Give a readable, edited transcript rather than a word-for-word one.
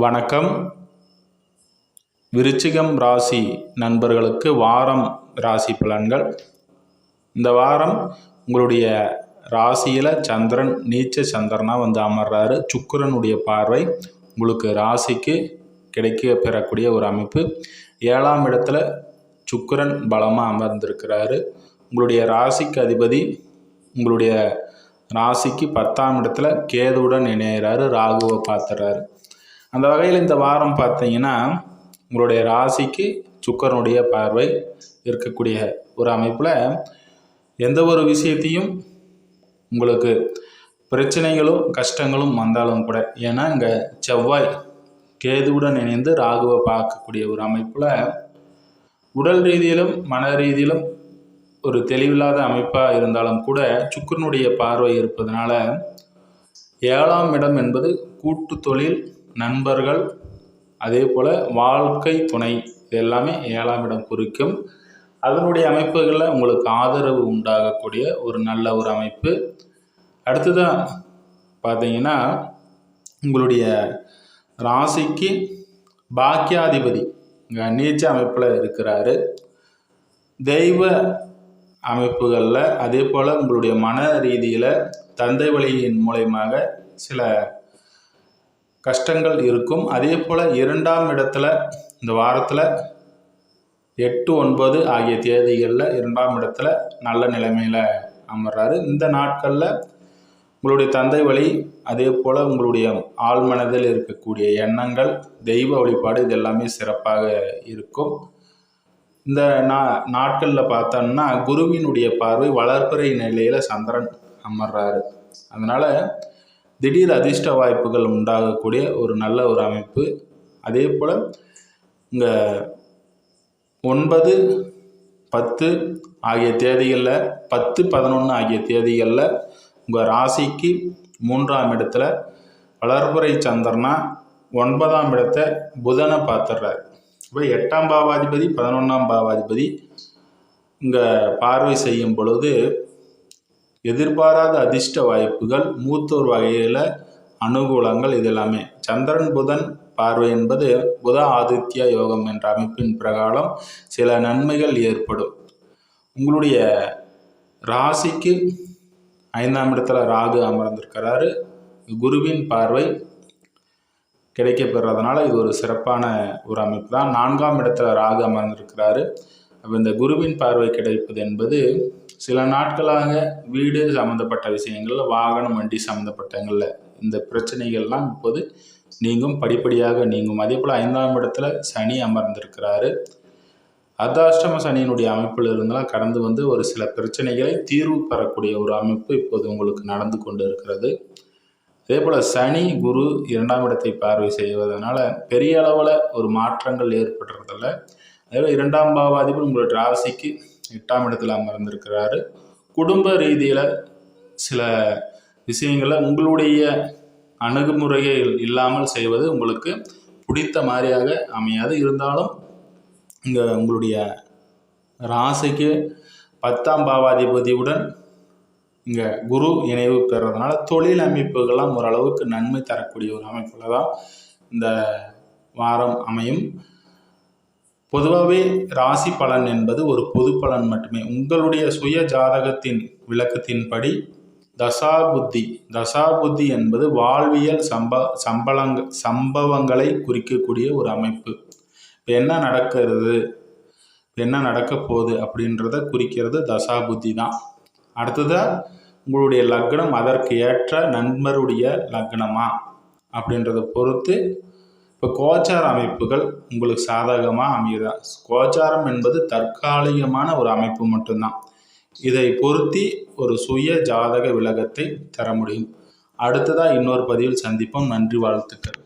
வணக்கம். விருச்சிகம் ராசி நண்பர்களுக்கு வாரம் ராசி பலன்கள். இந்த வாரம் உங்களுடைய ராசியில் சந்திரன் நீச்ச சந்திரனாக அமர்றாரு. சுக்கிரனுடைய பார்வை உங்களுக்கு ராசிக்கு கிடைக்க பெறக்கூடிய ஒரு அமைப்பு. 7ஆம் இடத்துல சுக்கிரன் பலமாக அமர்ந்திருக்கிறாரு. உங்களுடைய ராசிக்கு அதிபதி உங்களுடைய ராசிக்கு 10ஆம் இடத்துல கேதுவுடன் இணைகிறாரு, ராகுவை பார்த்துறாரு. அந்த வகையில் இந்த வாரம் பார்த்தீங்கன்னா உங்களுடைய ராசிக்கு சுக்கிரனுடைய பார்வை இருக்கக்கூடிய ஒரு அமைப்பில் எந்த ஒரு விஷயத்தையும் உங்களுக்கு பிரச்சனைகளும் கஷ்டங்களும் வந்தாலும் கூட, ஏன்னா இங்கே செவ்வாய் கேதுவுடன் இணைந்து ராகுவை பார்க்கக்கூடிய ஒரு அமைப்பில் உடல் ரீதியிலும் மன ரீதியிலும் ஒரு தெளிவில்லாத அமைப்பாக இருந்தாலும் கூட சுக்கிரனுடைய பார்வை இருப்பதனால 7ஆம் இடம் என்பது கூட்டு தொழில், நண்பர்கள், அதே போல் வாழ்க்கை துணை, இது எல்லாமே 7ஆம் இடம் குறிக்கும். அதனுடைய அமைப்புகளில் உங்களுக்கு ஆதரவு உண்டாகக்கூடிய ஒரு நல்ல ஒரு அமைப்பு. அடுத்ததான் பார்த்தீங்கன்னா உங்களுடைய ராசிக்கு பாக்கியாதிபதி இங்கே நீச்ச அமைப்பில் இருக்கிறாரு. தெய்வ அமைப்புகளில் அதே போல் உங்களுடைய மன ரீதியில் தந்தை வழியின் மூலயமாக சில கஷ்டங்கள் இருக்கும். அதே போல் 2ஆம் இடத்துல இந்த வாரத்தில் 8, 9 ஆகிய தேதிகளில் 2ஆம் இடத்துல நல்ல நிலைமையில் அமர்றாரு. இந்த நாட்களில் உங்களுடைய தந்தை வழி, அதே போல் உங்களுடைய ஆழ்மனதில் இருக்கக்கூடிய எண்ணங்கள், தெய்வ வழிபாடு, இது எல்லாமே சிறப்பாக இருக்கும். இந்த நாட்களில் பார்த்தோம்னா குருவினுடைய பார்வை வளர்பிறை நிலையில் சந்திரன் அமர்றாரு. அதனால் திடீர் அதிர்ஷ்ட வாய்ப்புகள் உண்டாகக்கூடிய ஒரு நல்ல ஒரு அமைப்பு. அதே போல் இங்கே 9, 10 ஆகிய தேதிகளில் 10, 11 ஆகிய தேதிகளில் உங்கள் ராசிக்கு 3ஆம் இடத்துல வளர்பிறை சந்திரனா 9ஆம் இடத்தை புதனை பார்த்துடுறாரு. இப்போ 8ஆம் பாவாதிபதி 11ஆம் பாவாதிபதி இங்கே பார்வை செய்யும் பொழுது எதிர்பாராத அதிர்ஷ்ட வாய்ப்புகள், மூத்தோர் வகையில் அனுகூலங்கள், இது எல்லாமே. சந்திரன் புதன் பார்வை என்பது புத ஆதித்ய யோகம் என்ற அமைப்பின் பிரகாரம் சில நன்மைகள் ஏற்படும். உங்களுடைய ராசிக்கு 5ஆம் இடத்துல ராகு அமர்ந்திருக்கிறாரு. குருவின் பார்வை கிடைக்கப்பெறதுனால இது ஒரு சிறப்பான ஒரு அமைப்பு தான். 4ஆம் இடத்துல ராகு அமர்ந்திருக்கிறாரு. அப்போ இந்த குருவின் பார்வை கிடைப்பது என்பது சில நாட்களாக வீடு சம்மந்தப்பட்ட விஷயங்கள், வாகனம், வண்டி சம்மந்தப்பட்டங்களில் இந்த பிரச்சனைகள்லாம் இப்போது நீங்கும், படிப்படியாக நீங்கும். அதே போல் 5ஆம் இடத்துல சனி அமர்ந்திருக்கிறாரு. அர்த்தாஷ்டம சனியினுடைய அமைப்பில் இருந்தாலும் கடந்து ஒரு சில பிரச்சனைகளை தீர்வு பெறக்கூடிய ஒரு அமைப்பு இப்போது உங்களுக்கு நடந்து கொண்டு இருக்கிறது. அதே போல் சனி குரு 2ஆம் இடத்தை பார்வை செய்வதனால பெரிய அளவில் ஒரு மாற்றங்கள் ஏற்படுறதில்ல. அதே 2ஆம் பாவாதிபதி உங்களுடைய ராசிக்கு 8ஆம் இடத்துல அமர்ந்திருக்கிறாரு. குடும்ப ரீதியில் சில விஷயங்களை உங்களுடைய அணுகுமுறைகள் இல்லாமல் செய்வது உங்களுக்கு பிடித்த மாதிரியாக அமையாது. இருந்தாலும் இங்கே உங்களுடைய ராசிக்கு 10ஆம் பாவாதிபதியுடன் இங்கே குரு இணைவு பெறதுனால தொழில் அமைப்புகள்லாம் ஓரளவுக்கு நன்மை தரக்கூடிய ஒரு அமைப்பில் தான் இந்த வாரம் அமையும். பொதுவாகவே ராசி பலன் என்பது ஒரு பொது பலன் மட்டுமே. உங்களுடைய சுய ஜாதகத்தின் விளக்கத்தின்படி தசாபுத்தி என்பது வாழ்வியல் சம்பவங்களை குறிக்கக்கூடிய ஒரு அமைப்பு. இப்போ என்ன நடக்கிறது, என்ன நடக்க போகுது அப்படின்றத குறிக்கிறது தசாபுத்தி தான். அடுத்ததாக உங்களுடைய லக்னம் அதற்கு ஏற்ற நண்பருடைய லக்னமா அப்படின்றத பொறுத்து இப்போ கோச்சார அமைப்புகள் உங்களுக்கு சாதகமாக அமையுதா. கோச்சாரம் என்பது தற்காலிகமான ஒரு அமைப்பு மட்டும்தான். இதை பொருத்தி ஒரு சுய ஜாதக விளக்கத்தை தர முடியும். அடுத்ததாக இன்னொரு பதிவில் சந்திப்போம். நன்றி, வாழ்த்துக்கள்.